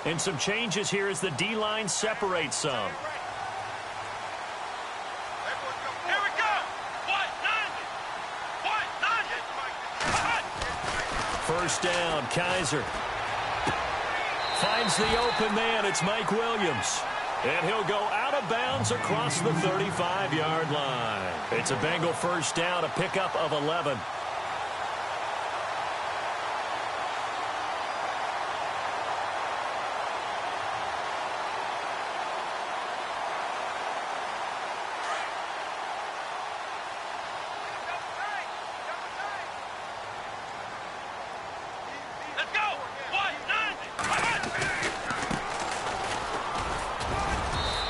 And some changes here as the D-line separates some. First down, Kaiser. Finds the open man. It's Mike Williams. And he'll go out of bounds across the 35-yard line. It's a Bengal first down, a pickup of 11.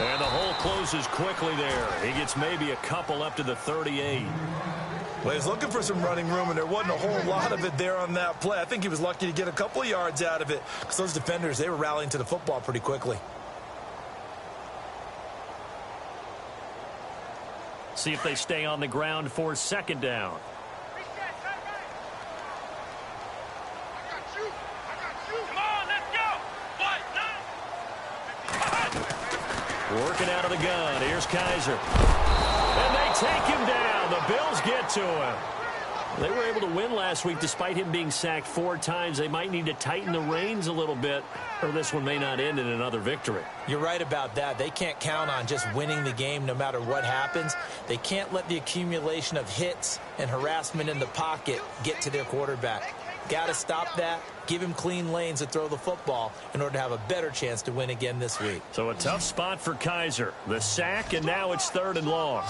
And the hole closes quickly there. He gets maybe a couple up to the 38. Well, he's looking for some running room, and there wasn't a whole lot of it there on that play. I think he was lucky to get a couple of yards out of it because those defenders, they were rallying to the football pretty quickly. See if they stay on the ground for second down. Working out of the gun. Here's Kaiser. And they take him down. The Bills get to him. They were able to win last week despite him being sacked 4 times. They might need to tighten the reins a little bit, or this one may not end in another victory. You're right about that. They can't count on just winning the game no matter what happens. They can't let the accumulation of hits and harassment in the pocket get to their quarterback. Got to stop that. Give him clean lanes to throw the football in order to have a better chance to win again this week. So a tough spot for Kaiser. The sack, and now it's 3rd and long.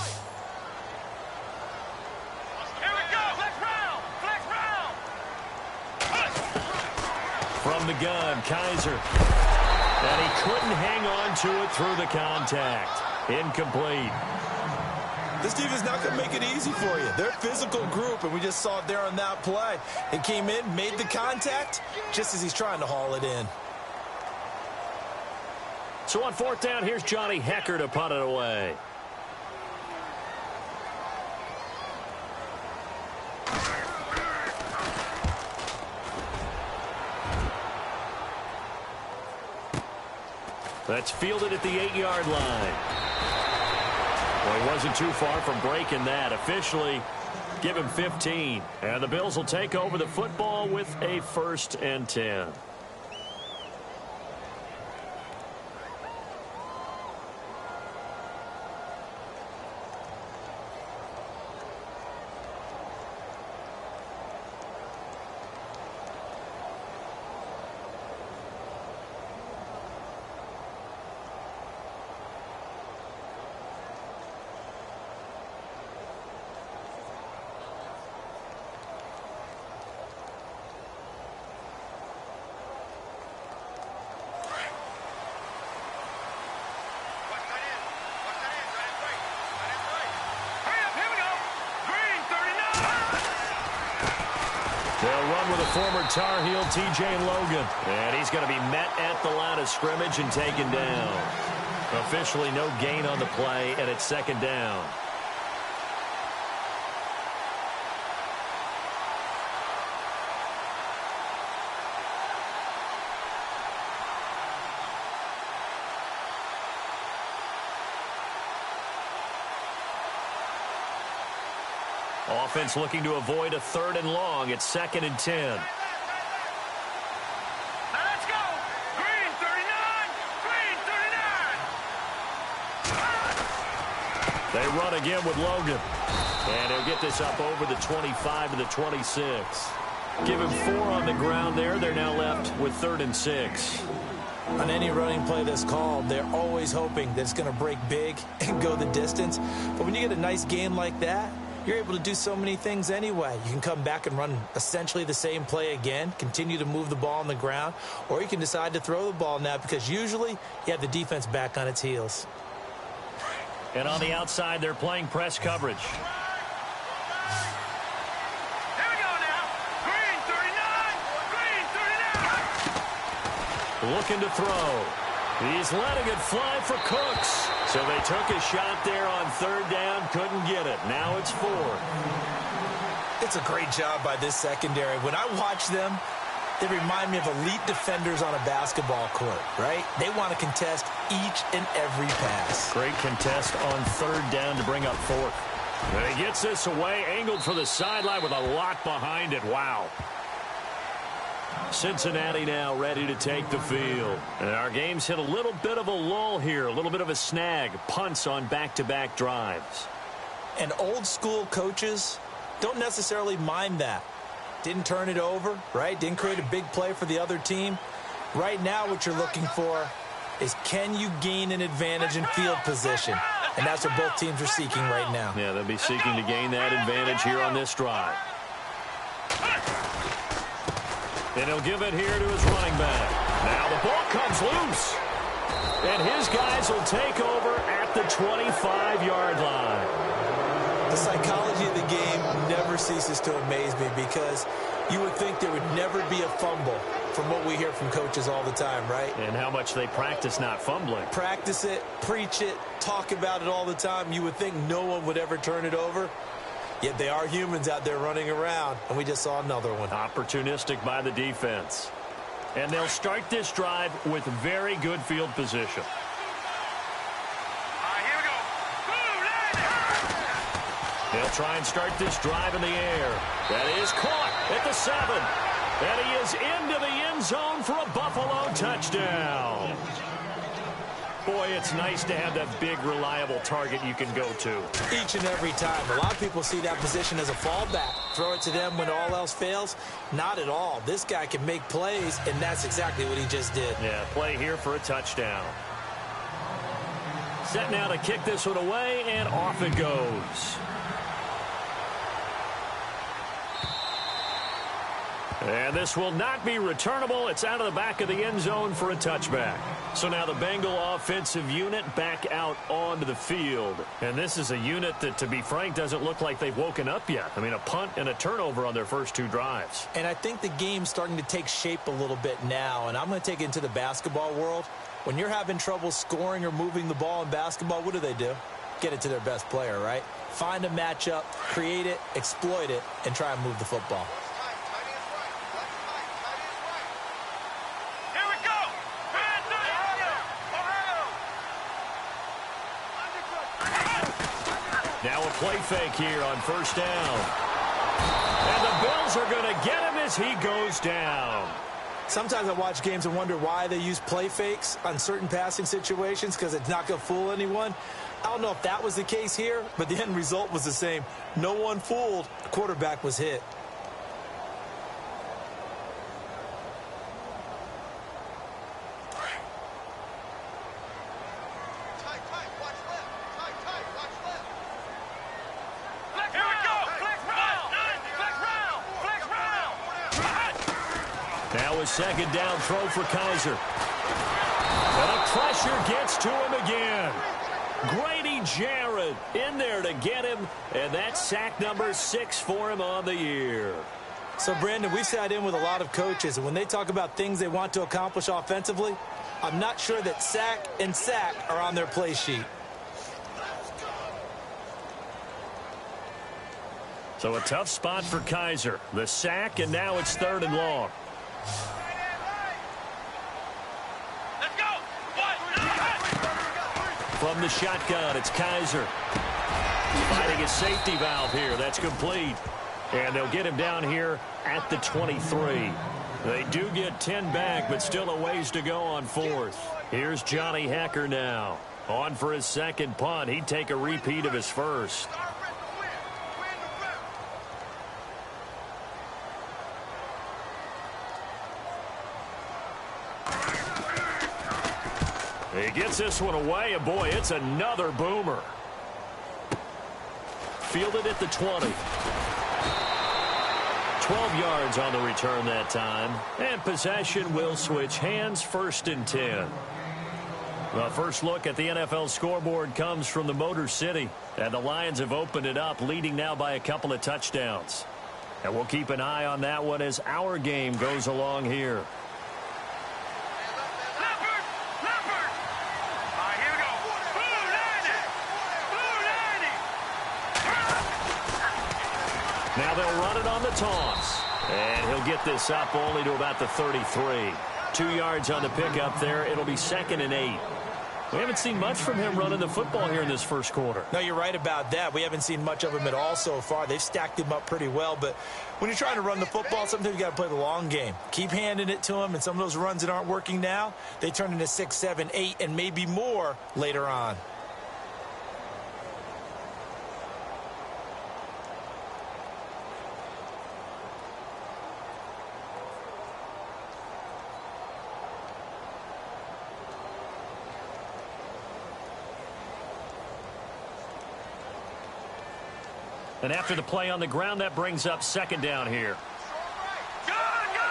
Here we go. Flex round. Flex round. From the gun, Kaiser. And he couldn't hang on to it through the contact. Incomplete. This defense not going to make it easy for you. They're a physical group, and we just saw it there on that play. It came in, made the contact, just as he's trying to haul it in. So on 4th down, here's Johnny Hecker to punt it away. That's fielded at the 8-yard line. Well, he wasn't too far from breaking that. Officially, give him 15. And the Bills will take over the football with a 1st and 10. They'll run with a former Tar Heel, T.J. Logan. And he's going to be met at the line of scrimmage and taken down. Officially no gain on the play, and it's 2nd down. Offense looking to avoid a 3rd and long. It's 2nd and 10. Now let's go. Green 39. Green 39. They run again with Logan. And he'll get this up over the 25 to the 26. Give him 4 on the ground there. They're now left with 3rd and 6. On any running play that's called, they're always hoping that it's going to break big and go the distance. But when you get a nice gain like that, you're able to do so many things anyway. You can come back and run essentially the same play again, continue to move the ball on the ground, or you can decide to throw the ball now because usually you have the defense back on its heels. And on the outside, they're playing press coverage. Here we go now. Green 39. Green 39. Looking to throw. He's letting it fly for Cooks. So they took a shot there on 3rd down, couldn't get it. Now it's 4. It's a great job by this secondary. When I watch them, They remind me of elite defenders on a basketball court, right? They want to contest each and every pass. Great contest on third down to bring up fourth. And he gets this away, angled for the sideline with a lot behind it. Wow. Cincinnati now ready to take the field. And our game's hit a little bit of a lull here, a little bit of a snag. Punts on back-to-back drives. And old school coaches don't necessarily mind that. Didn't turn it over, right? Didn't create a big play for the other team. Right now what you're looking for is, can you gain an advantage in field position? And that's what both teams are seeking right now. Yeah, they'll be seeking to gain that advantage here on this drive. And he'll give it here to his running back. Now the ball comes loose. And his guys will take over at the 25-yard line. The psychology of the game never ceases to amaze me, because you would think there would never be a fumble from what we hear from coaches all the time, right? And how much they practice not fumbling. Practice it, preach it, talk about it all the time. You would think no one would ever turn it over. Yet they are humans out there running around, and we just saw another one. Opportunistic by the defense. And they'll start this drive with very good field position. They'll try and start this drive in the air. That is caught at the 7. And he is into the end zone for a Buffalo touchdown. Boy, it's nice to have that big, reliable target you can go to. Each and every time. A lot of people see that position as a fallback. Throw it to them when all else fails. Not at all. This guy can make plays, and that's exactly what he just did. Yeah, play here for a touchdown. Set now to kick this one away, and off it goes. And this will not be returnable. It's out of the back of the end zone for a touchback. So now the Bengal offensive unit back out onto the field. And this is a unit that, to be frank, doesn't look like they've woken up yet. I mean, a punt and a turnover on their first two drives. And I think the game's starting to take shape a little bit now. And I'm going to take it into the basketball world. When you're having trouble scoring or moving the ball in basketball, what do? Get it to their best player, right? Find a matchup, create it, exploit it, and try and move the football. Now a play fake here on first down. And the Bills are going to get him as he goes down. Sometimes I watch games and wonder why they use play fakes on certain passing situations, because it's not going to fool anyone. I don't know if that was the case here, but the end result was the same. No one fooled. The quarterback was hit. Now a second down throw for Kaiser. And the pressure gets to him again. Grady Jarrett in there to get him, and that's sack number 6 for him on the year. So, Brandon, we sat in with a lot of coaches, and when they talk about things they want to accomplish offensively, I'm not sure that sack and sack are on their play sheet. So a tough spot for Kaiser. The sack, and now it's 3rd and long. Let's go! From the shotgun, it's Kaiser. Finding a safety valve here. That's complete. And they'll get him down here at the 23. They do get 10 back, but still a ways to go on 4th. Here's Johnny Hecker now. On for his second punt. He'd take a repeat of his first. He gets this one away, and boy, it's another boomer. Fielded at the 20. 12 yards on the return that time. And possession will switch hands, 1st and 10. The first look at the NFL scoreboard comes from the Motor City. And the Lions have opened it up, leading now by a couple of touchdowns. And we'll keep an eye on that one as our game goes along here. Now they'll run it on the toss. And he'll get this up only to about the 33. 2 yards on the pickup there. It'll be 2nd and 8. We haven't seen much from him running the football here in this first quarter. No, you're right about that. We haven't seen much of him at all so far. They've stacked him up pretty well, but when you're trying to run the football, sometimes you got to play the long game. Keep handing it to him, and some of those runs that aren't working now, they turn into 6, 7, 8, and maybe more later on. And after the play on the ground, that brings up 2nd down here. Here we go.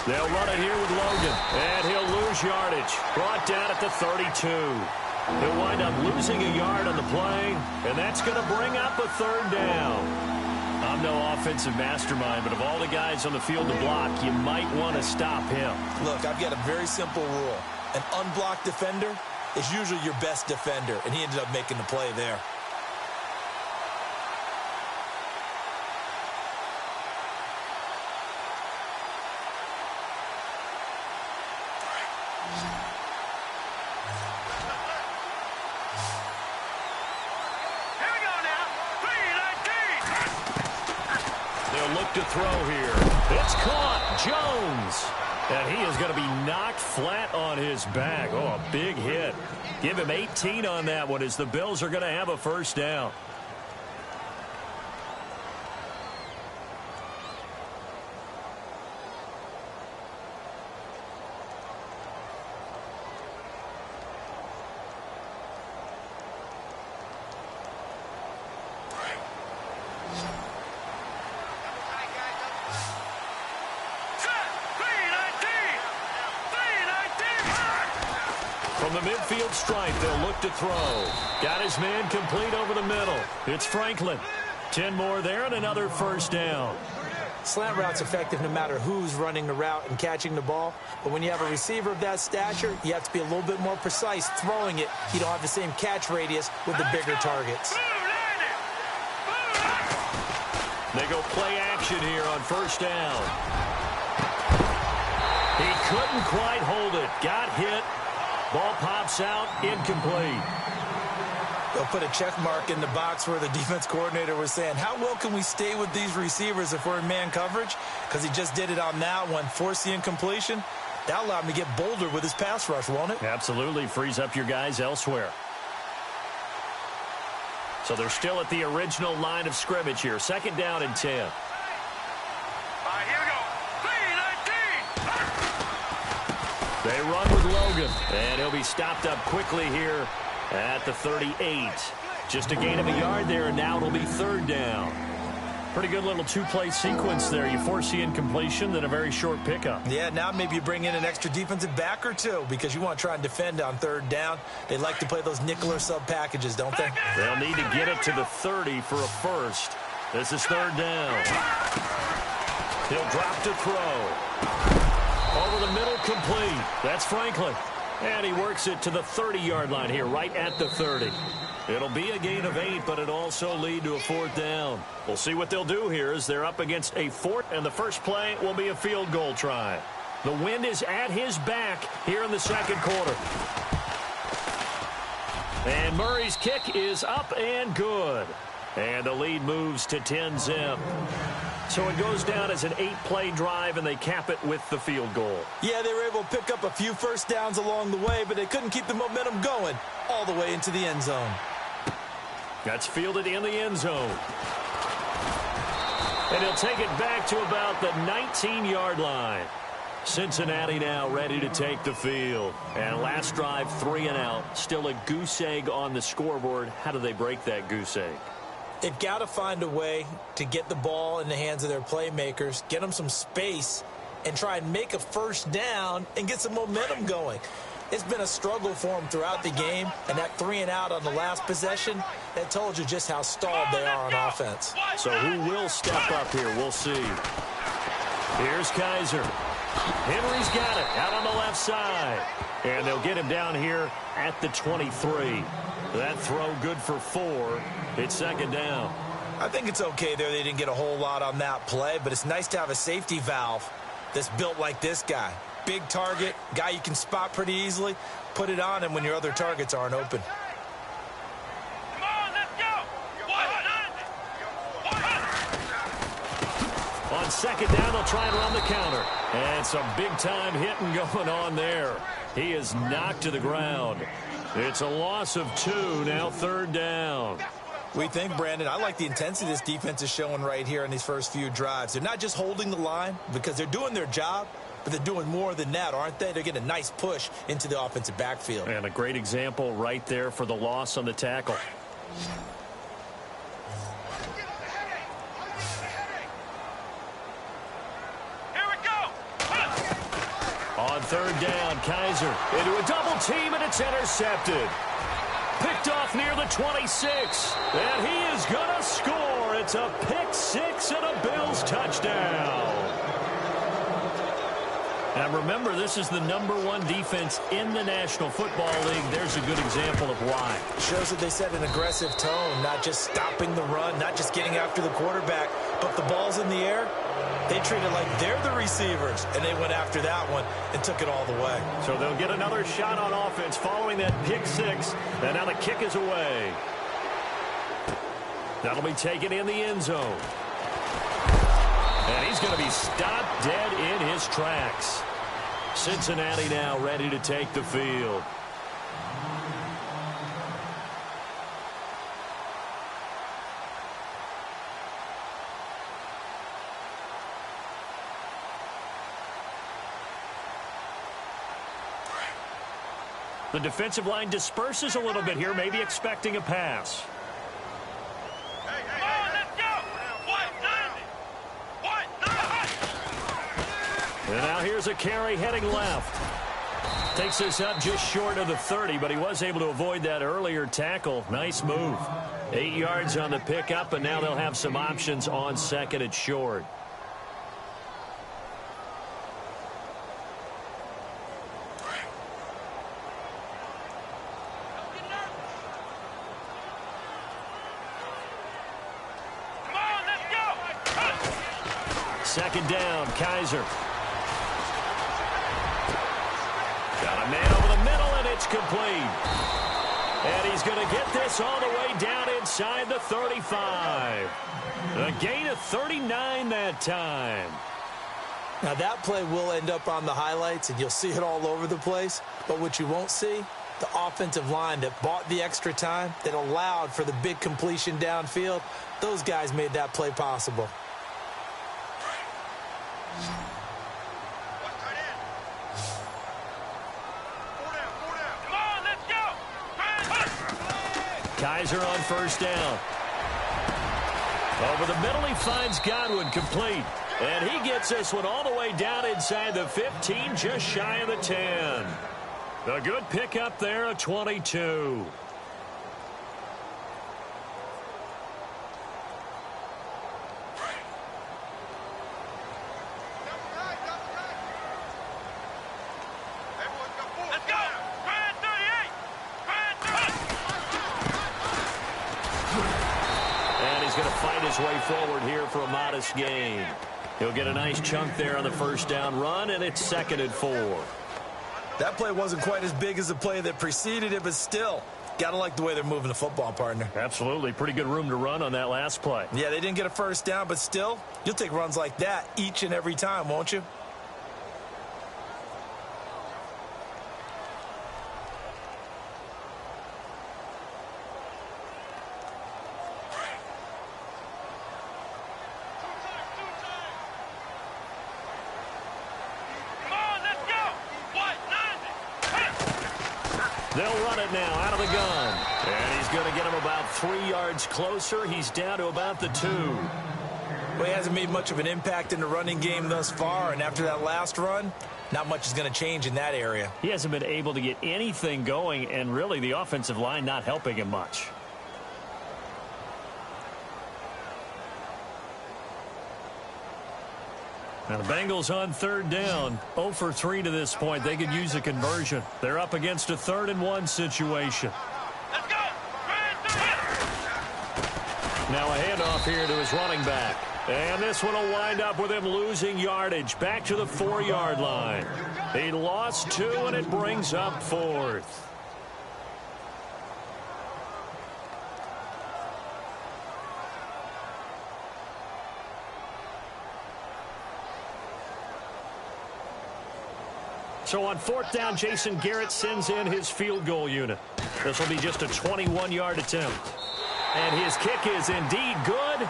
They'll run it here with Logan, and he'll lose yardage. Brought down at the 32. He'll wind up losing a yard on the play, and that's going to bring up a 3rd down. I'm no offensive mastermind, but of all the guys on the field to block, you might want to stop him. Look, I've got a very simple rule. An unblocked defender is usually your best defender, and he ended up making the play there. Here we go now. 3-19. They'll look to throw here. It's caught. Jones. And he is going to be knocked flat on his back. Oh, a big hit. Give him 18 on that one as the Bills are going to have a 1st down. From the midfield stripe, they'll look to throw. Got his man complete over the middle. It's Franklin. 10 more there and another 1st down. Slant route's effective no matter who's running the route and catching the ball. But when you have a receiver of that stature, you have to be a little bit more precise throwing it. You don't have the same catch radius with the bigger targets. They go play action here on 1st down. He couldn't quite hold it. Got hit. Ball pops out, incomplete. They'll put a check mark in the box where the defense coordinator was saying, how well can we stay with these receivers if we're in man coverage? Because he just did it on that one, forced the incompletion. That allowed him to get bolder with his pass rush, won't it? Absolutely. Frees up your guys elsewhere. So they're still at the original line of scrimmage here. 2nd down and 10. Here we go. 3-19. They run with Logan, and he'll be stopped up quickly here at the 38. Just a gain of a yard there, and now it'll be 3rd down. Pretty good little 2-play sequence there. You force the incompletion, then a very short pickup. Yeah, now maybe you bring in an extra defensive back or two because you want to try and defend on 3rd down. They like to play those nickel or sub packages, don't they? They'll need to get it to the 30 for a first. This is 3rd down. He'll drop to throw. Over the middle, complete. That's Franklin. And he works it to the 30-yard line here, right at the 30. It'll be a gain of 8, but it'll also lead to a 4th down. We'll see what they'll do here as they're up against a 4th, and the first play will be a field goal try. The wind is at his back here in the 2nd quarter. And Murray's kick is up and good. And the lead moves to 10-zip. So it goes down as an 8-play drive, and they cap it with the field goal. Yeah, they were able to pick up a few first downs along the way, but they couldn't keep the momentum going all the way into the end zone. That's fielded in the end zone. And he'll take it back to about the 19-yard line. Cincinnati now ready to take the field. And last drive, 3 and out. Still a goose egg on the scoreboard. How do they break that goose egg? They've got to find a way to get the ball in the hands of their playmakers, get them some space, and try and make a first down and get some momentum going. It's been a struggle for them throughout the game, and that 3 and out on the last possession, that told you just how stalled they are on offense. So who will step up here? We'll see. Here's Kaiser. Henry's got it out on the left side. And they'll get him down here at the 23. That throw good for 4. It's 2nd down. I think it's okay there. They didn't get a whole lot on that play, but it's nice to have a safety valve that's built like this guy. Big target, guy you can spot pretty easily. Put it on him when your other targets aren't open. Come on, let's go. On second down, they'll try and run the counter. And some big-time hitting going on there. He is knocked to the ground. It's a loss of 2, now third down. We think, Brandon, I like the intensity this defense is showing right here in these first few drives. They're not just holding the line because they're doing their job, but they're doing more than that, aren't they? They're getting a nice push into the offensive backfield. And a great example right there for the loss on the tackle. Here we go. On third down, Kaiser into a double team, and it's intercepted. Picked off near the 26, and he is going to score. It's a pick six and a Bills touchdown. And remember, this is the #1 defense in the National Football League. There's a good example of why. Shows that they set an aggressive tone, not just stopping the run, not just getting after the quarterback, but the ball's in the air. They treat it like they're the receivers, and they went after that one and took it all the way. So they'll get another shot on offense following that pick six, and now the kick is away. That'll be taken in the end zone. And he's going to be stopped dead in his tracks. Cincinnati now ready to take the field. The defensive line disperses a little bit here, maybe expecting a pass. Come on, let's go. And now here's a carry heading left. Takes this up just short of the 30, but he was able to avoid that earlier tackle. Nice move. 8 yards on the pickup, and now they'll have some options on second and short. Second down, Kaiser. Got a man over the middle, and it's complete. And he's going to get this all the way down inside the 35. A gain of 39 that time. Now, that play will end up on the highlights, and you'll see it all over the place. But what you won't see, the offensive line that bought the extra time, that allowed for the big completion downfield, those guys made that play possible. Kaiser on first down. Over the middle, he finds Godwin, complete. And he gets this one all the way down inside the 15, just shy of the 10. A good pickup there, a 22. Way forward here for a modest gain. He'll get a nice chunk there on the first down run, and it's 2nd and 4. That play wasn't quite as big as the play that preceded it, but still, gotta like the way they're moving the football, partner. Absolutely. Pretty good room to run on that last play. Yeah, they didn't get a first down, but still, you'll take runs like that each and every time, won't you? They'll run it now out of the gun. And he's going to get him about 3 yards closer. He's down to about the 2. Well, he hasn't made much of an impact in the running game thus far, and after that last run, not much is going to change in that area. He hasn't been able to get anything going, and really the offensive line not helping him much. Now the Bengals on third down, 0 for 3 to this point. They could use a conversion. They're up against a 3rd and 1 situation. Let's go. Now a handoff here to his running back. And this one will wind up with him losing yardage back to the 4-yard line. He lost 2, and it brings up 4th. So on 4th down, Jason Garrett sends in his field goal unit. This will be just a 21-yard attempt. And his kick is indeed good.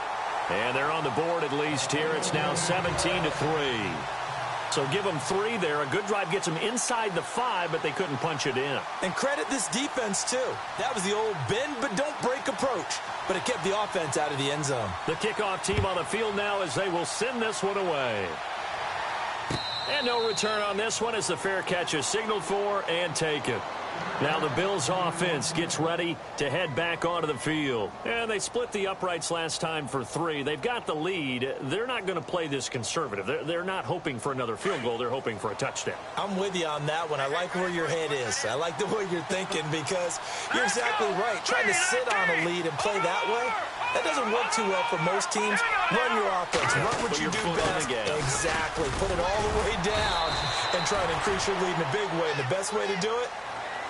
And they're on the board at least here. It's now 17-3. So give them 3 there. A good drive gets them inside the 5, but they couldn't punch it in. And credit this defense, too. That was the old bend but don't break approach. But it kept the offense out of the end zone. The kickoff team on the field now as they will send this one away. And no return on this one as the fair catch is signaled for and taken. Now the Bills offense gets ready to head back onto the field. And they split the uprights last time for 3. They've got the lead. They're not going to play this conservative. They're not hoping for another field goal. They're hoping for a touchdown. I'm with you on that one. I like where your head is. I like the way you're thinking because you're exactly right. Trying to sit on a lead and play that way, that doesn't work too well for most teams. Run your offense. Run what you do best. Exactly. Put it all the way down and try to increase your lead in a big way. And the best way to do it,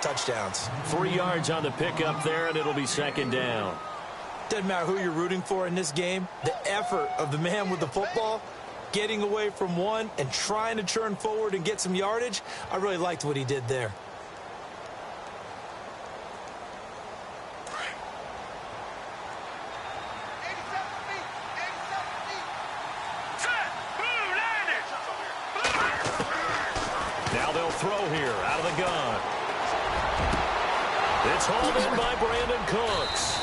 touchdowns. 3 yards on the pickup there, and it'll be 2nd down. Doesn't matter who you're rooting for in this game. The effort of the man with the football, getting away from one and trying to turn forward and get some yardage, I really liked what he did there. Now they'll throw here out of the gun. It's hauled in by Brandon Cooks.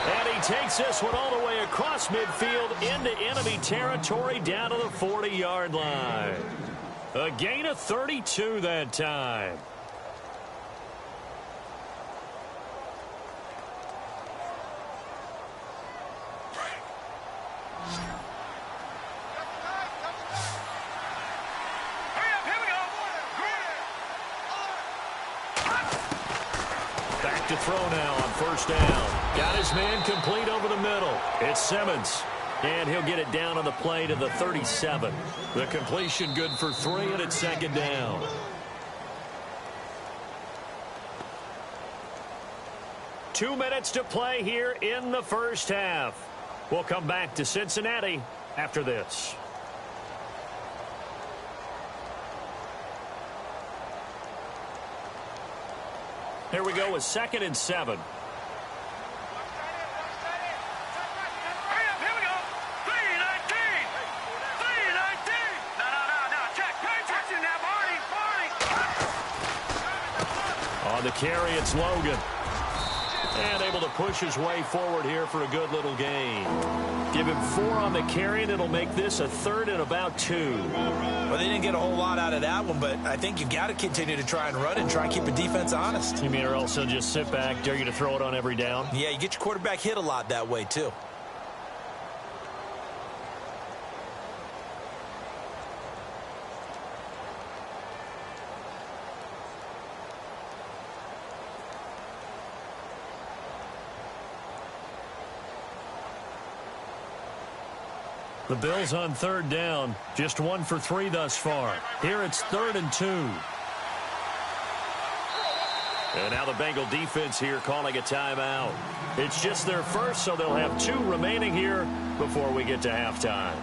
And he takes this one all the way across midfield into enemy territory down to the 40-yard line. A gain of 32 that time. Back to throw now on 1st down. Got his man complete over the middle. It's Simmons. And he'll get it down on the play to the 37. The completion good for 3, and it's 2nd down. Two minutes to play here in the first half. We'll come back to Cincinnati after this. Here we go with 2nd and 7. On the carry, it's Logan. And able to push his way forward here for a good little gain. Give him 4 on the carry, and it'll make this a 3rd and about 2. Well, they didn't get a whole lot out of that one, but I think you got to continue to try and run and try and keep the defense honest. You mean or else he'll just sit back, dare you to throw it on every down? Yeah, you get your quarterback hit a lot that way, too. The Bills on 3rd down, just 1 for 3 thus far. Here it's 3rd and 2. And now the Bengal defense here calling a timeout. It's just their first, so they'll have 2 remaining here before we get to halftime.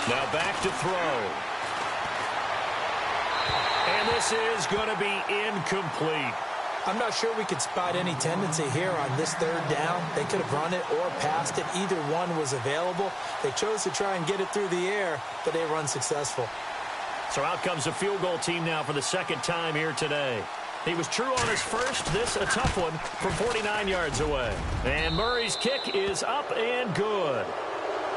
Now back to throw. And this is going to be incomplete. I'm not sure we could spot any tendency here on this 3rd down. They could have run it or passed it. Either one was available. They chose to try and get it through the air, but they were unsuccessful. So out comes the field goal team now for the 2nd time here today. He was true on his first. This a tough one from 49 yards away. And Murray's kick is up and good.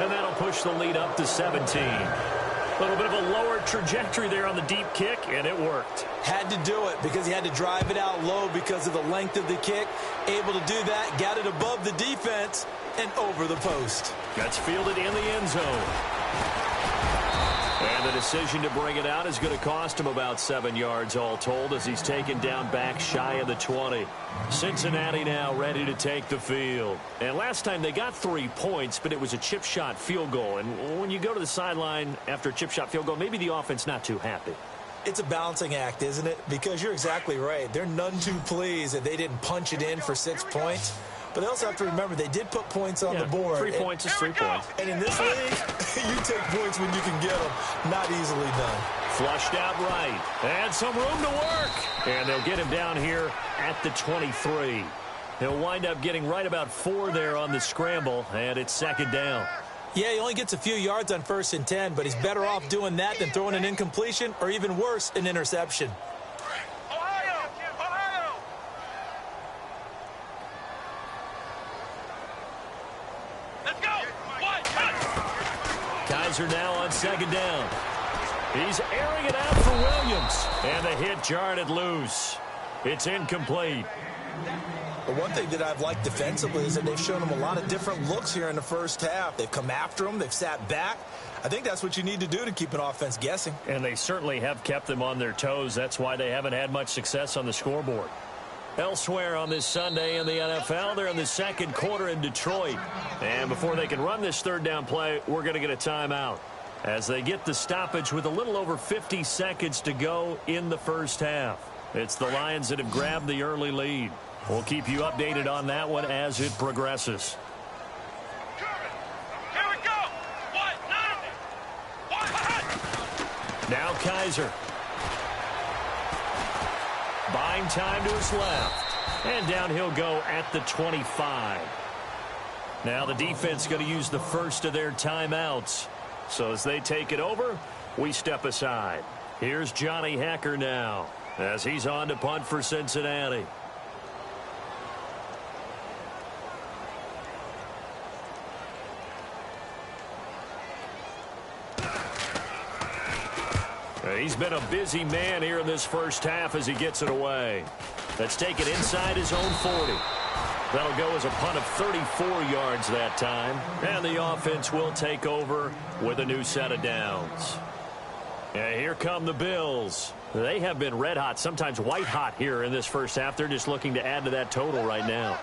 And that'll push the lead up to 17. A little bit of a lower trajectory there on the deep kick, and it worked. Had to do it because he had to drive it out low because of the length of the kick. Able to do that, got it above the defense and over the post. Gets fielded in the end zone. And the decision to bring it out is going to cost him about 7 yards all told as he's taken down back shy of the 20. Cincinnati now ready to take the field. And last time they got 3 points, but it was a chip shot field goal. And when you go to the sideline after a chip shot field goal, maybe the offense not too happy. It's a balancing act, isn't it? Because you're exactly right. They're none too pleased that they didn't punch it in for 6 points. But they also have to remember they did put points on the board. 3 points is 3 points. And in this league, you take points when you can get them. Not easily done. Flushed out right. And some room to work. And they'll get him down here at the 23. He'll wind up getting right about 4 there on the scramble. And it's second down. Yeah, he only gets a few yards on 1st and 10, but he's better off doing that than throwing an incompletion or even worse, an interception. Kaiser now on second down. He's airing it out for Williams. And the hit jarred it loose. It's incomplete. The one thing that I've liked defensively is that they've shown him a lot of different looks here in the first half. They've come after him. They've sat back. I think that's what you need to do to keep an offense guessing. And they certainly have kept them on their toes. That's why they haven't had much success on the scoreboard. Elsewhere on this Sunday in the NFL, they're in the second quarter in Detroit. And before they can run this third down play, we're going to get a timeout as they get the stoppage with a little over 50 seconds to go in the first half. It's the Lions that have grabbed the early lead. We'll keep you updated on that one as it progresses. Here we go. Now Kaiser. Buying time to his left. And down he'll go at the 25. Now the defense going to use the first of their timeouts. So as they take it over, we step aside. Here's Johnny Hecker now as he's on to punt for Cincinnati. He's been a busy man here in this first half as he gets it away. Let's take it inside his own 40. That'll go as a punt of 34 yards that time. And the offense will take over with a new set of downs. And here come the Bills. They have been red hot, sometimes white hot here in this first half. They're just looking to add to that total right now.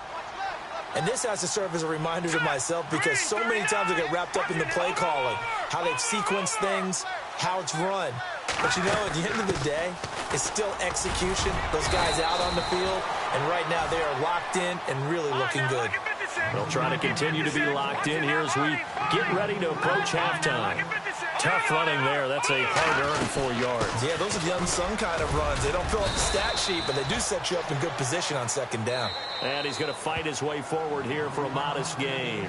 And this has to serve as a reminder to myself because so many times I get wrapped up in the play calling, how they've sequenced things, how it's run. But, you know, at the end of the day, it's still execution. Those guys out on the field, and right now they are locked in and really looking good. They'll try to continue to be locked in here as we get ready to approach halftime. Tough running there. That's a hard-earned 4 yards. Yeah, those are the unsung kind of runs. They don't fill up the stat sheet, but they do set you up in good position on second down. And he's going to fight his way forward here for a modest gain.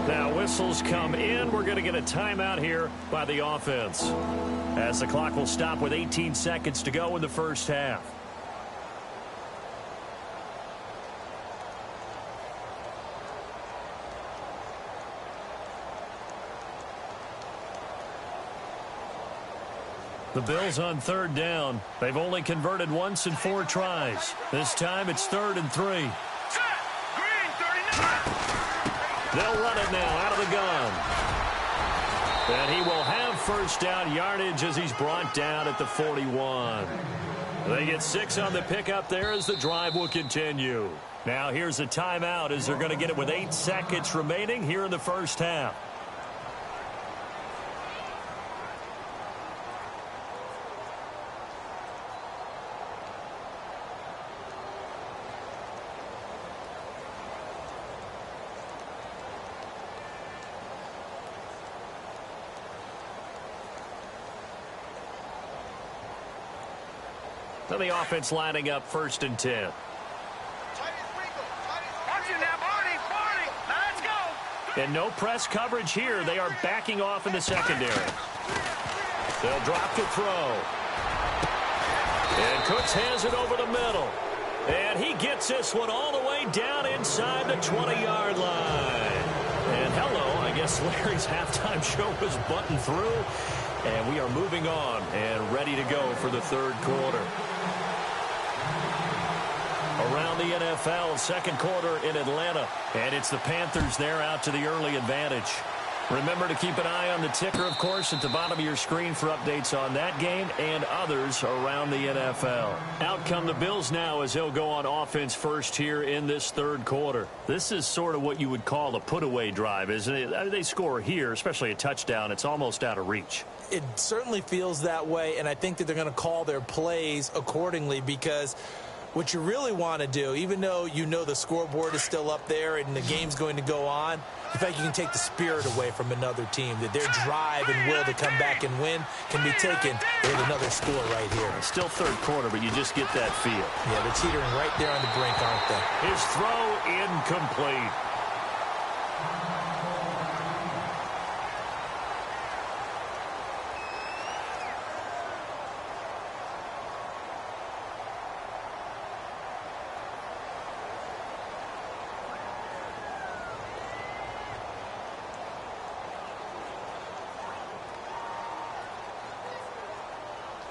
Now whistles come in. We're going to get a timeout here by the offense, as the clock will stop with 18 seconds to go in the first half. The Bills on third down. They've only converted once in 4 tries. This time it's 3rd and 3. Green 39. They'll run it now out of the gun. And he will have first down yardage as he's brought down at the 41. They get 6 on the pickup there as the drive will continue. Now here's a timeout as they're going to get it with 8 seconds remaining here in the first half. And the offense lining up 1st and 10. Watch it now, Barney. Now let's go. And no press coverage here. They are backing off in the secondary. They'll drop to throw. And Cooks has it over the middle. And he gets this one all the way down inside the 20-yard line. And hello, I guess Larry's halftime show was buttoned through. And we are moving on and ready to go for the third quarter. Around the NFL, second quarter in Atlanta. And it's the Panthers there out to the early advantage. Remember to keep an eye on the ticker, of course, at the bottom of your screen for updates on that game and others around the NFL. Out come the Bills now as they'll go on offense first here in this third quarter. This is sort of what you would call a put-away drive, isn't it? They score here, especially a touchdown. It's almost out of reach. It certainly feels that way, and I think that they're going to call their plays accordingly because what you really want to do, even though you know the scoreboard is still up there and the game's going to go on, in fact, you can take the spirit away from another team, that their drive and will to come back and win can be taken with another score right here. Still third quarter, but you just get that feel. Yeah, they're teetering right there on the brink, aren't they? His throw incomplete.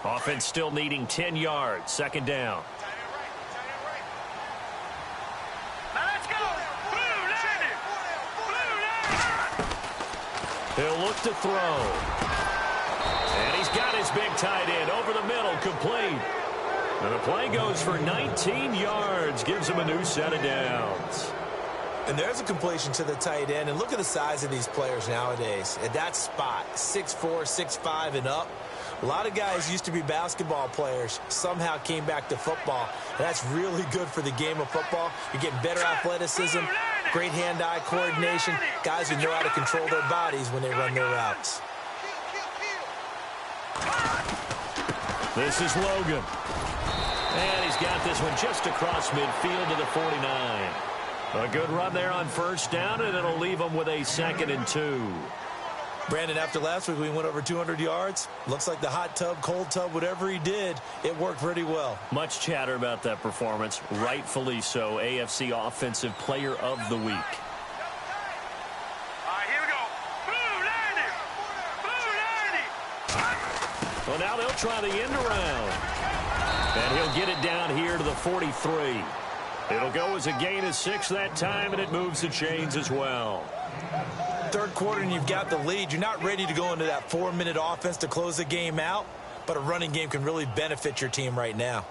Offense still needing 10 yards. Second down. Now let's go. Blue landed. Blue landed. He'll look to throw. And he's got his big tight end over the middle, complete. And the play goes for 19 yards. Gives him a new set of downs. And there's a completion to the tight end. And look at the size of these players nowadays. At that spot, 6'4", 6'5", and up. A lot of guys used to be basketball players, somehow came back to football. And that's really good for the game of football. You're getting better athleticism, great hand-eye coordination, guys who know how to control their bodies when they run their routes. This is Logan. And he's got this one just across midfield to the 49. A good run there on first down, and it'll leave them with a 2nd and 2. Brandon, after last week we went over 200 yards. Looks like the hot tub, cold tub, whatever he did, it worked pretty well. Much chatter about that performance. Rightfully so. AFC Offensive Player of the Week. All right, here we go. Blue landed. Blue landed. Well, now they'll try the end around. And he'll get it down here to the 43. It'll go as a gain of 6 that time, and it moves the chains as well. Third quarter and you've got the lead. You're not ready to go into that 4-minute offense to close the game out, but a running game can really benefit your team right now.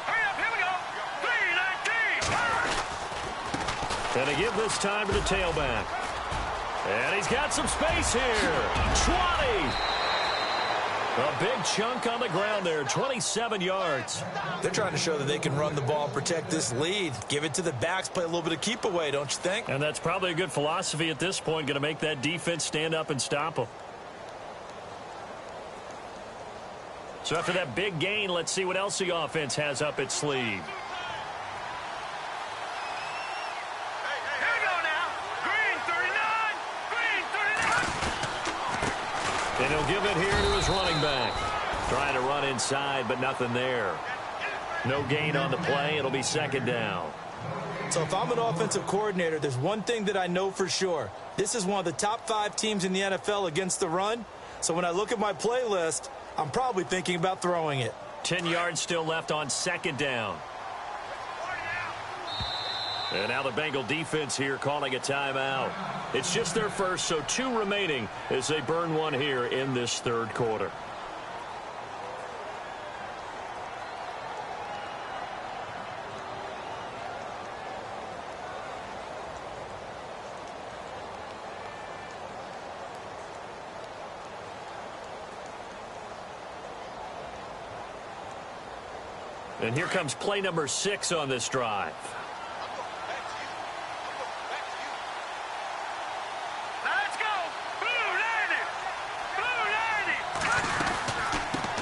Hurry up, here we go. 3-19. And they give this time to the tailback. And he's got some space here. 20. A big chunk on the ground there, 27 yards. They're trying to show that they can run the ball and protect this lead. Give it to the backs, play a little bit of keep away, don't you think? And that's probably a good philosophy at this point, going to make that defense stand up and stop them. So after that big gain, let's see what else the offense has up its sleeve. And he'll give it here to his running back. Trying to run inside, but nothing there. No gain on the play. It'll be 2nd down. So if I'm an offensive coordinator, there's one thing that I know for sure. This is one of the top 5 teams in the NFL against the run. So when I look at my playlist, I'm probably thinking about throwing it. 10 yards still left on 2nd down. And now the Bengal defense here calling a timeout. It's just their first, so 2 remaining as they burn one here in this third quarter. And here comes play number 6 on this drive.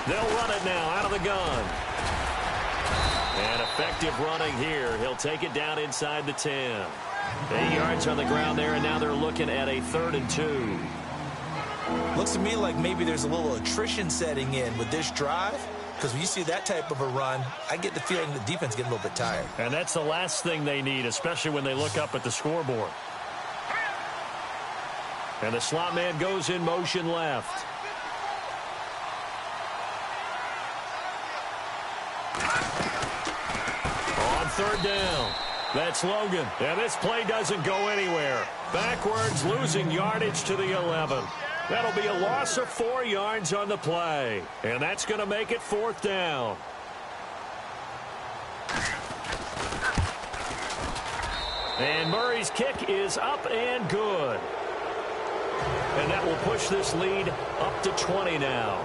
They'll run it now out of the gun. And a Effective running here. He'll take it down inside the 10. 8 yards on the ground there, and now they're looking at a 3rd and 2. Looks to me like maybe there's a little attrition setting in with this drive, because when you see that type of a run, I get the feeling the defense is getting a little bit tired. And that's the last thing they need, especially when they look up at the scoreboard. And the slot man goes in motion left. On 3rd down. That's Logan. And this play doesn't go anywhere. Backwards, losing yardage to the 11. That'll be a loss of 4 yards on the play. And that's going to make it 4th down. And Murray's kick is up and good. And that will push this lead up to 20 now.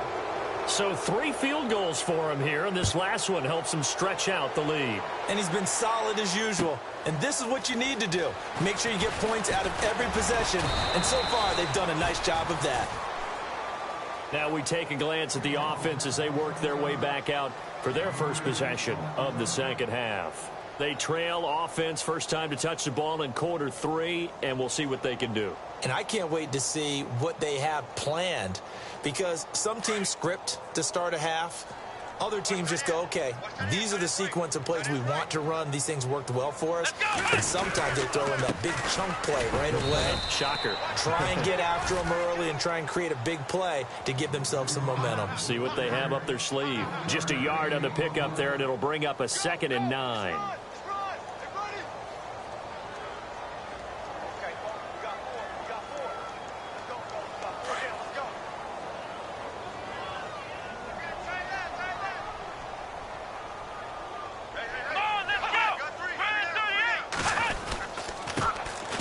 So 3 field goals for him here, and this last one helps him stretch out the lead. And he's been solid as usual. And this is what you need to do. Make sure you get points out of every possession. And so far, they've done a nice job of that. Now we take a glance at the offense as they work their way back out for their first possession of the second half. They trail offense, first time to touch the ball in quarter 3, and we'll see what they can do. And I can't wait to see what they have planned, because some teams script to start a half. Other teams just go, okay, these are the sequence of plays we want to run. These things worked well for us. And sometimes they throw in that big chunk play right away. Shocker. Try and get after them early and try and create a big play to give themselves some momentum. See what they have up their sleeve. Just a yard on the pickup there, and it'll bring up a 2nd and 9.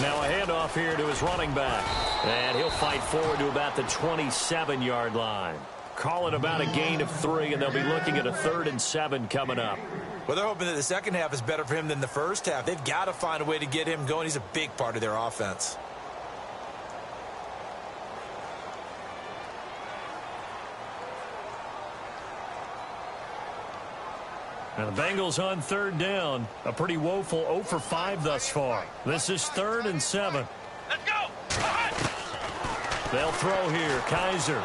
Now a handoff here to his running back. And he'll fight forward to about the 27-yard line. Call it about a gain of 3, and they'll be looking at a 3rd and 7 coming up. Well, they're hoping that the second half is better for him than the first half. They've got to find a way to get him going. He's a big part of their offense. And the Bengals on 3rd down. A pretty woeful 0 for 5 thus far. This is 3rd and 7. Let's go. They'll throw here. Kaiser.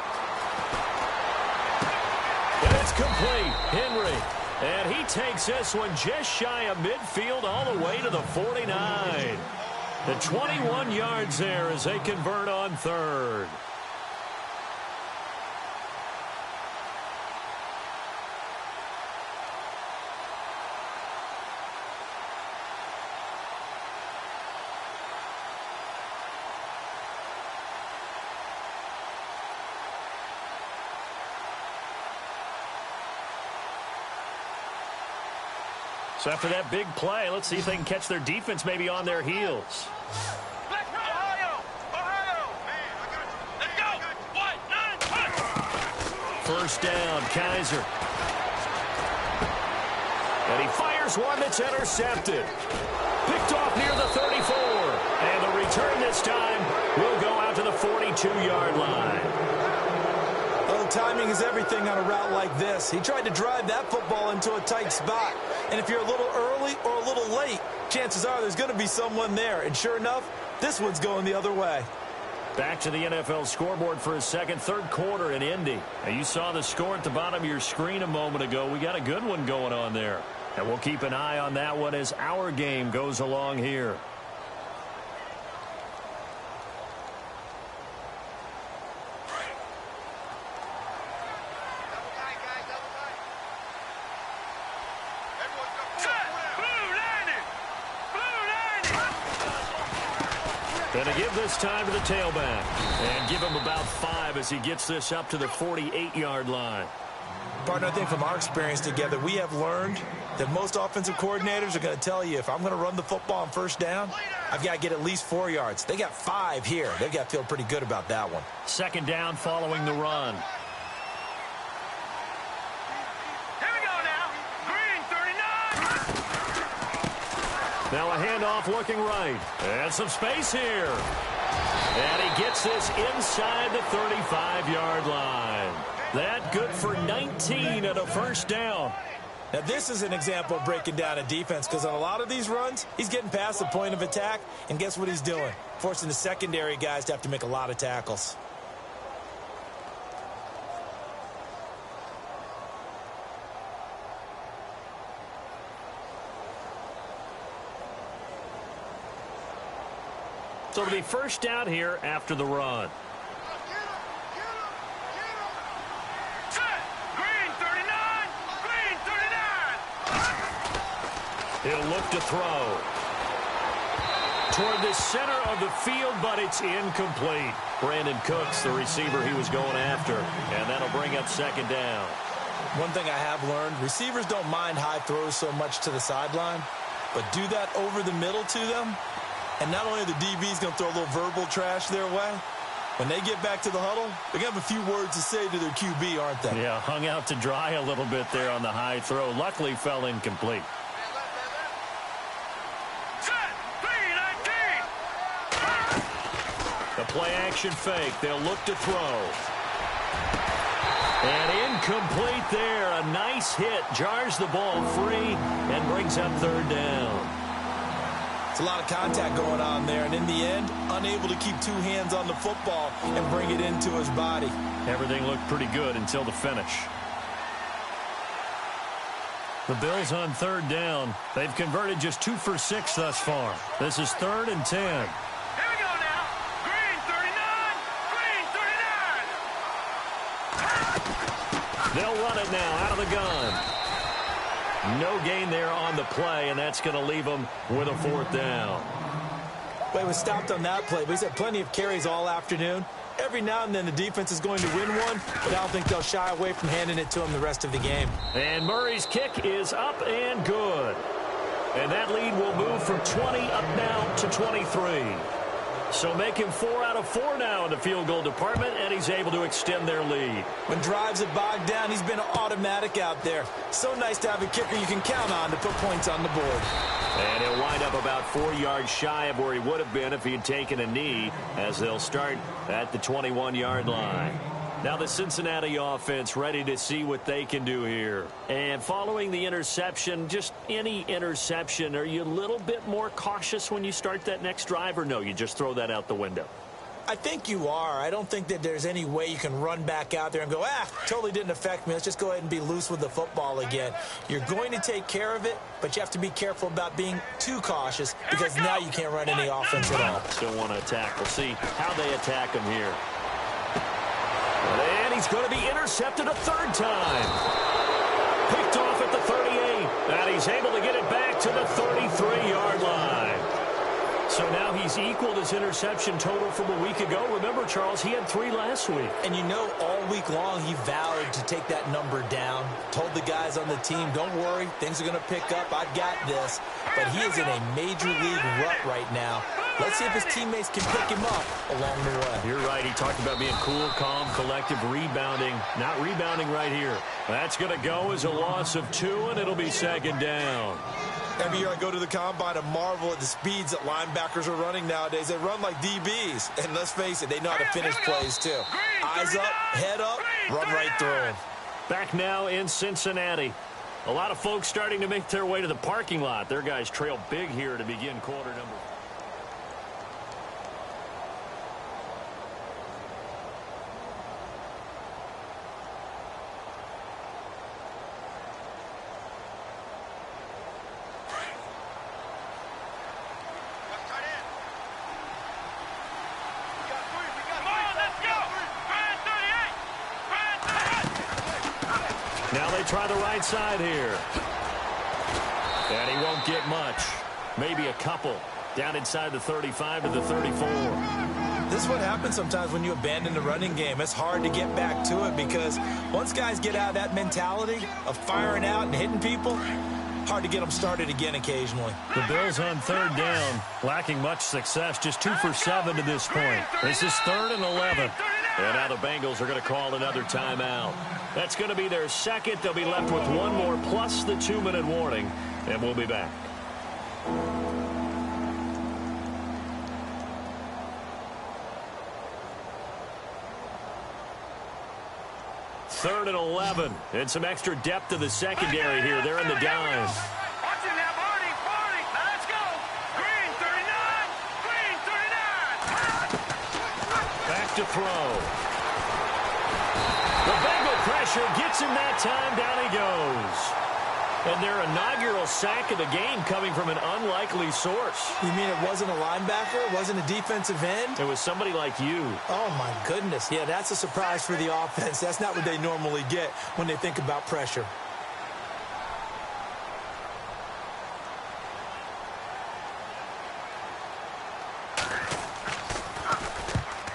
And it's complete. Henry. And he takes this one just shy of midfield all the way to the 49. The 21 yards there as they convert on 3rd. So after that big play, let's see if they can catch their defense maybe on their heels. Ohio! Ohio! Let's go! 1, 9, 1. First down, Kaiser. And he fires one that's intercepted. Picked off near the 34. And the return this time will go out to the 42-yard line. Well, timing is everything on a route like this. He tried to drive that football into a tight spot. And if you're a little early or a little late, chances are there's going to be someone there. And sure enough, this one's going the other way. Back to the NFL scoreboard for a second, 3rd quarter in Indy. Now, you saw the score at the bottom of your screen a moment ago. We got a good one going on there. And we'll keep an eye on that one as our game goes along here. And to give this time to the tailback. And give him about 5 as he gets this up to the 48-yard line. Partner, I think from our experience together, we have learned that most offensive coordinators are going to tell you, if I'm going to run the football on first down, I've got to get at least 4 yards. They got 5 here. They've got to feel pretty good about that one. 2nd down following the run. Here we go now. Green, 39. Now a handoff looking right. And some space here. And he gets this inside the 35-yard line. That good for 19 at a first down. Now, this is an example of breaking down a defense because on a lot of these runs, he's getting past the point of attack, and guess what he's doing? Forcing the secondary guys to have to make a lot of tackles. So it'll be first down here after the run. He'll look to throw. Toward the center of the field, but it's incomplete. Brandon Cooks, the receiver he was going after, and that'll bring up second down. One thing I have learned, receivers don't mind high throws so much to the sideline, but do that over the middle to them, and not only are the DBs going to throw a little verbal trash their way, when they get back to the huddle, they're going to have a few words to say to their QB, aren't they? Yeah, hung out to dry a little bit there on the high throw. Luckily, fell incomplete. The play-action fake. They'll look to throw. And incomplete there. A nice hit. Jars the ball free and brings up third down. It's a lot of contact going on there, and in the end, unable to keep two hands on the football and bring it into his body. Everything looked pretty good until the finish. The Bills on third down. They've converted just 2 for 6 thus far. This is 3rd and 10. Here we go now. Green 39. Green 39. They'll run it now out of the gun. No gain there on the play, and that's going to leave them with a 4th down. Well, he was stopped on that play, but he's had plenty of carries all afternoon. Every now and then the defense is going to win one, but I don't think they'll shy away from handing it to him the rest of the game. And Murray's kick is up and good. And that lead will move from 20 up now to 23. So make him 4 out of 4 now in the field goal department, and he's able to extend their lead. When drives are bogged down, he's been automatic out there. So nice to have a kicker you can count on to put points on the board. And he'll wind up about 4 yards shy of where he would have been if he had taken a knee, as they'll start at the 21-yard line. Now the Cincinnati offense ready to see what they can do here. And following the interception, just any interception, are you a little bit more cautious when you start that next drive, or no, you just throw that out the window? I think you are. I don't think that there's any way you can run back out there and go, totally didn't affect me. Let's just go ahead and be loose with the football again. You're going to take care of it, but you have to be careful about being too cautious because now you can't run any offense at all. Still want to attack. We'll see how they attack him here. And he's going to be intercepted a 3rd time. Picked off at the 38. And he's able to get it back to the 33-yard line. So now he's equaled his interception total from a week ago. Remember, Charles, he had 3 last week. And you know, all week long he vowed to take that number down. Told the guys on the team, don't worry, things are going to pick up. I've got this. But he is in a major league rut right now. Let's see if his teammates can pick him up along the way. You're right. He talked about being cool, calm, collective, rebounding. Not rebounding right here. That's going to go as a loss of 2, and it'll be 2nd down. Every year I go to the combine and marvel at the speeds that linebackers are running nowadays. They run like DBs. And let's face it, they know how to finish plays too. Eyes up, head up, run right through them. Back now in Cincinnati. A lot of folks starting to make their way to the parking lot. Their guys trail big here to begin quarter number. Now they try the right side here. And he won't get much. Maybe a couple. Down inside the 35 to the 34. This is what happens sometimes when you abandon the running game. It's hard to get back to it because once guys get out of that mentality of firing out and hitting people, hard to get them started again occasionally. The Bills on 3rd down, lacking much success, just 2 for 7 to this point. This is 3rd and 11. And now the Bengals are going to call another timeout. That's going to be their 2nd. They'll be left with 1 more plus the 2-minute warning, and we'll be back. 3rd and 11. And some extra depth to the secondary here. They're in the dime. Watch it now, Barney. Now let's go. Green 39. Green 39. Back to throw. The Bengal pressure gets him that time. Down he goes. And their inaugural sack of the game coming from an unlikely source. You mean it wasn't a linebacker? It wasn't a defensive end? It was somebody like you. Oh, my goodness. Yeah, that's a surprise for the offense. That's not what they normally get when they think about pressure.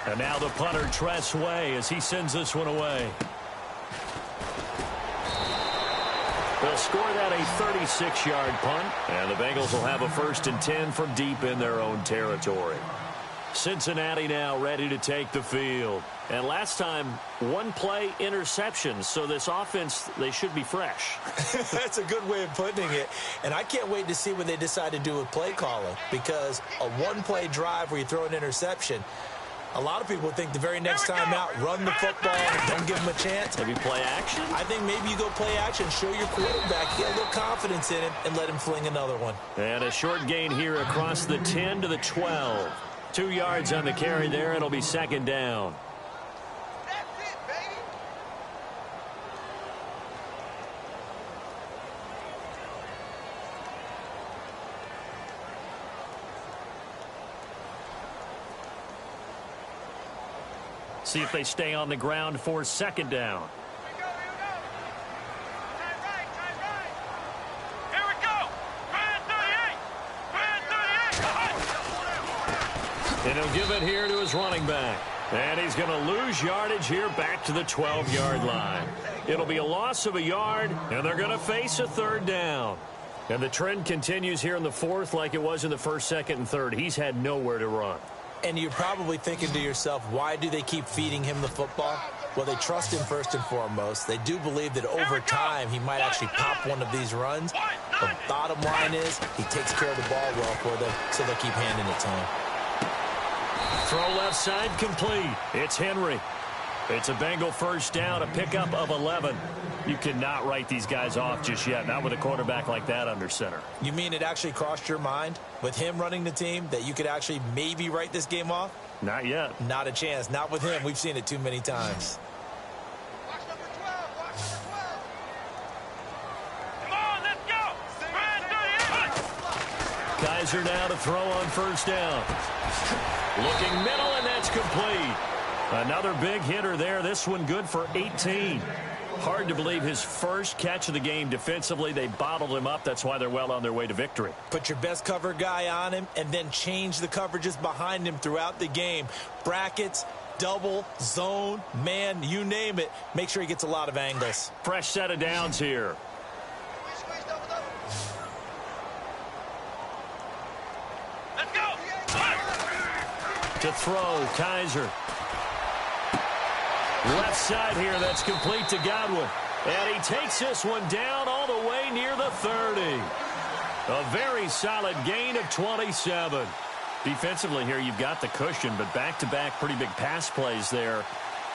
And now the punter, Tress Way, as he sends this one away. They'll score that a 36-yard punt, and the Bengals will have a 1st and 10 from deep in their own territory. Cincinnati now ready to take the field. And last time, 1-play interception, so this offense, they should be fresh. That's a good way of putting it. And I can't wait to see what they decide to do with play calling, because a 1-play drive where you throw an interception, a lot of people think the very next time out, run the football and don't give them a chance. Maybe play action? I think maybe you go play action, show your quarterback, get a little confidence in him, and let him fling another one. And a short gain here across the 10 to the 12. 2 yards on the carry there. It'll be 2nd down. That's it, baby. See if they stay on the ground for 2nd down. Here we go. Time right. Here we go. Grand 38. And he'll give it here to his running back. And he's going to lose yardage here back to the 12-yard line. It'll be a loss of a yard, and they're going to face a 3rd down. And the trend continues here in the 4th like it was in the 1st, 2nd, and 3rd. He's had nowhere to run. And you're probably thinking to yourself, why do they keep feeding him the football? Well, they trust him first and foremost. They do believe that over time he might actually pop one of these runs. The bottom line is he takes care of the ball well for them, so they'll keep handing it to him. Throw left side complete. It's Henry. It's a Bengal 1st down, a pickup of 11. You cannot write these guys off just yet, not with a quarterback like that under center. You mean it actually crossed your mind with him running the team that you could actually maybe write this game off? Not yet. Not a chance. Not with him. We've seen it too many times. Watch number 12. Watch number 12. Come on, let's go. Grand 38. Kaiser now to throw on 1st down. Looking middle, and that's complete. Another big hitter there. This one good for 18. Hard to believe his first catch of the game defensively. They bottled him up. That's why they're well on their way to victory. Put your best cover guy on him and then change the coverages behind him throughout the game. Brackets, double, zone, man, you name it. Make sure he gets a lot of angles. Fresh set of downs here. Squeeze double. Let's go. To throw, Kaiser. Left side here, that's complete to Godwin. And he takes this one down all the way near the 30. A very solid gain of 27. Defensively here, you've got the cushion, but back-to-back pretty big pass plays there.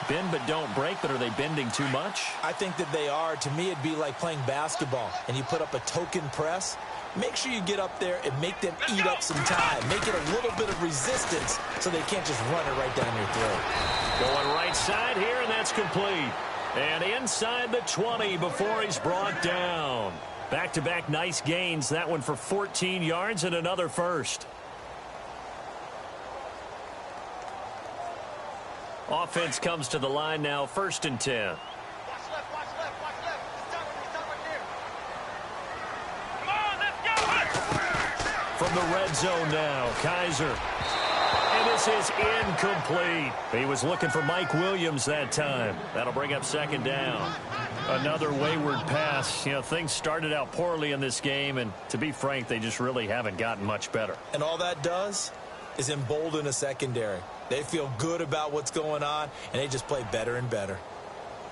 Bend but don't break, but are they bending too much? I think that they are. To me, it'd be like playing basketball, and you put up a token press. Make sure you get up there and make them eat up some time. Make it a little bit of resistance so they can't just run it right down your throat. Going right side here, and that's complete. And inside the 20 before he's brought down. Back-to-back nice gains. That one for 14 yards and another 1st. Offense comes to the line now, 1st and 10. Watch left. Stop right there. Come on, let's go. From the red zone now, Kaiser. And this is incomplete. He was looking for Mike Williams that time. That'll bring up 2nd down. Another wayward pass. You know, things started out poorly in this game, and to be frank, they just really haven't gotten much better. And all that does is embolden a secondary. They feel good about what's going on, and they just play better and better.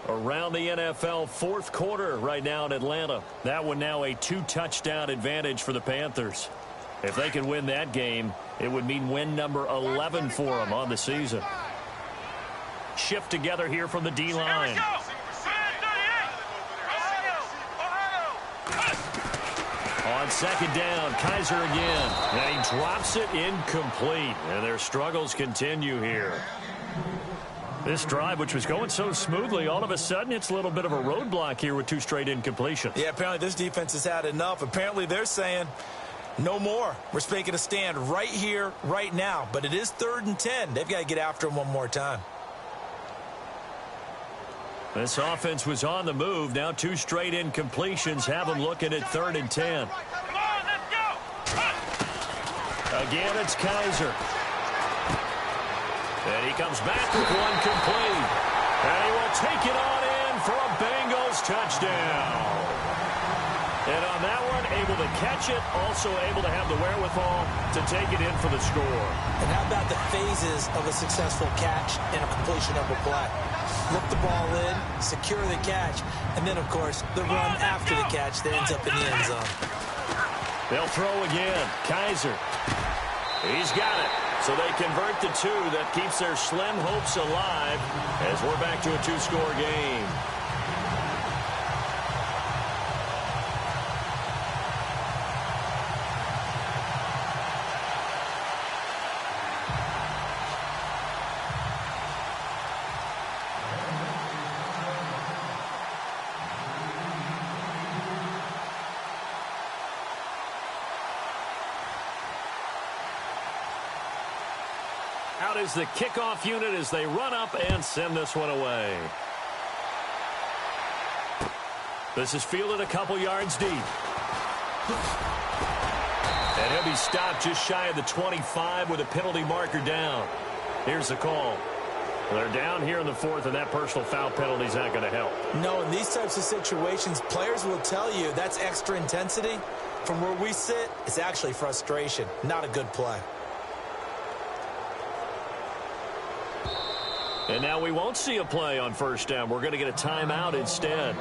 Around the NFL, 4th quarter right now in Atlanta. That one now a 2-touchdown advantage for the Panthers. If they can win that game, it would mean win number 11 for them on the season. Shift together here from the D-line. Here we go. On second down, Kaiser again. And he drops it incomplete. And their struggles continue here. This drive, which was going so smoothly, all of a sudden it's a little bit of a roadblock here with 2 straight incompletions. Yeah, apparently this defense has had enough. Apparently they're saying no more. We're making a stand right here, right now. But it is 3rd and 10. They've got to get after him one more time. This offense was on the move. Now 2 straight incompletions have them looking at 3rd and 10. Come on, let's go. Again, it's Kaiser. And he comes back with one complete. And he will take it on in for a Bengals touchdown. And on that one, able to catch it, also able to have the wherewithal to take it in for the score. And how about the phases of a successful catch and a completion of a play? Look the ball in, secure the catch, and then, of course, the run after the catch that ends up in the end zone. They'll throw again. Kaiser. He's got it. So they convert the 2. That keeps their slim hopes alive as we're back to a 2-score game. Out is the kickoff unit as they run up and send this one away. This is fielded a couple yards deep. And he'll be stopped just shy of the 25 with a penalty marker down. Here's the call. They're down here in the 4th, and that personal foul penalty is not going to help. No, in these types of situations, players will tell you that's extra intensity. From where we sit, it's actually frustration, not a good play. And now we won't see a play on 1st down. We're going to get a timeout instead.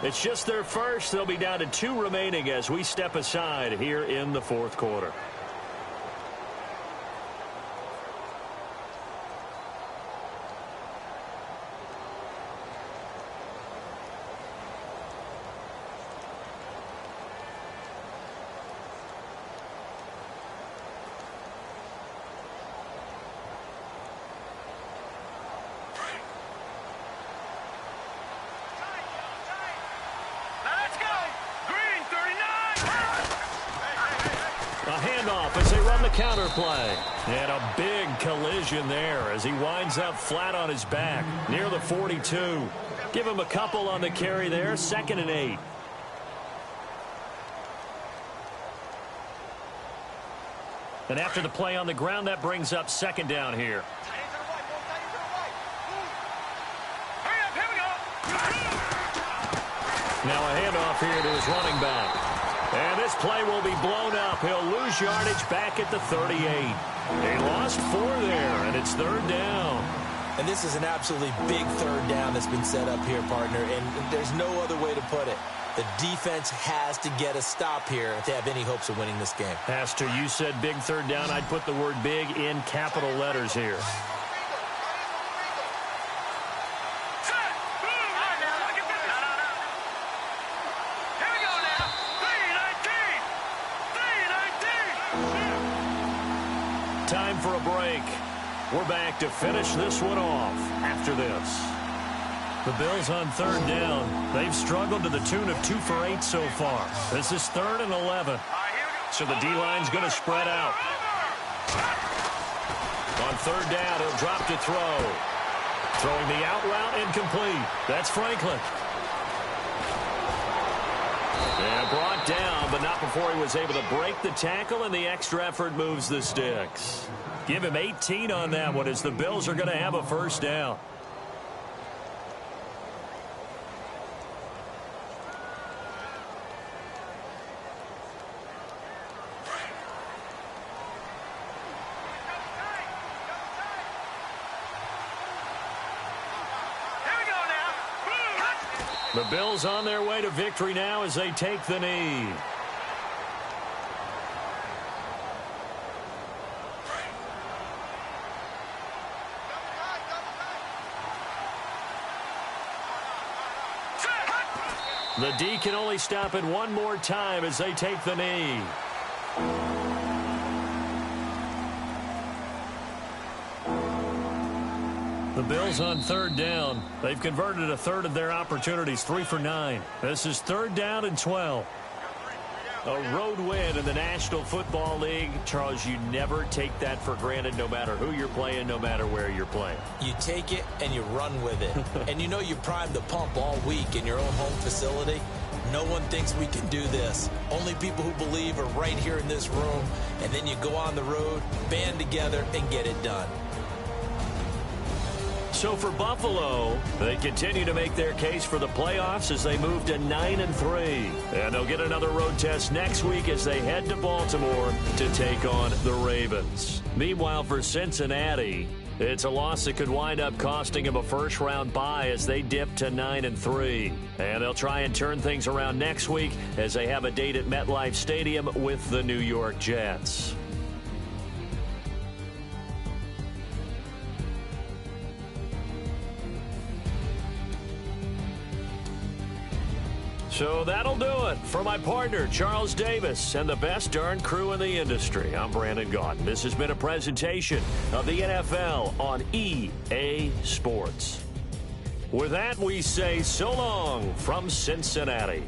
It's just their first. They'll be down to 2 remaining as we step aside here in the 4th quarter. As they run the counter play. And a big collision there as he winds up flat on his back near the 42. Give him a couple on the carry there. 2nd and 8. And after the play on the ground, that brings up 2nd down here. Now a handoff here to his running back. And this play will be blown up. He'll lose yardage back at the 38. He lost 4 there, and it's 3rd down. And this is an absolutely big 3rd down that's been set up here, partner, and there's no other way to put it. The defense has to get a stop here if they have any hopes of winning this game. Pastor, you said big 3rd down. I'd put the word big in capital letters here. Time for a break. We're back to finish this one off after this. The Bills on 3rd down. They've struggled to the tune of 2 for 8 so far. This is 3rd and 11. So the D-line's going to spread out. On 3rd down, he'll drop to throw. Throwing the out route incomplete. That's Franklin. And brought down, but not before he was able to break the tackle, and the extra effort moves the sticks. Give him 18 on that one as the Bills are going to have a 1st down. The Bills on their way to victory now as they take the knee. The D can only stop it one more time as they take the knee. The Bills on third down. They've converted a third of their opportunities, 3 for 9. This is 3rd down and 12. A road win in the National Football League. Charles, you never take that for granted no matter who you're playing, no matter where you're playing. You take it and you run with it. And you know you primed the pump all week in your own home facility. No one thinks we can do this. Only people who believe are right here in this room. And then you go on the road, band together, and get it done. So for Buffalo, they continue to make their case for the playoffs as they move to 9-3. And they'll get another road test next week as they head to Baltimore to take on the Ravens. Meanwhile, for Cincinnati, it's a loss that could wind up costing them a first-round bye as they dip to 9-3. And they'll try and turn things around next week as they have a date at MetLife Stadium with the New York Jets. So that'll do it. For my partner, Charles Davis, and the best darn crew in the industry, I'm Brandon Gaudin. This has been a presentation of the NFL on EA Sports. With that, we say so long from Cincinnati.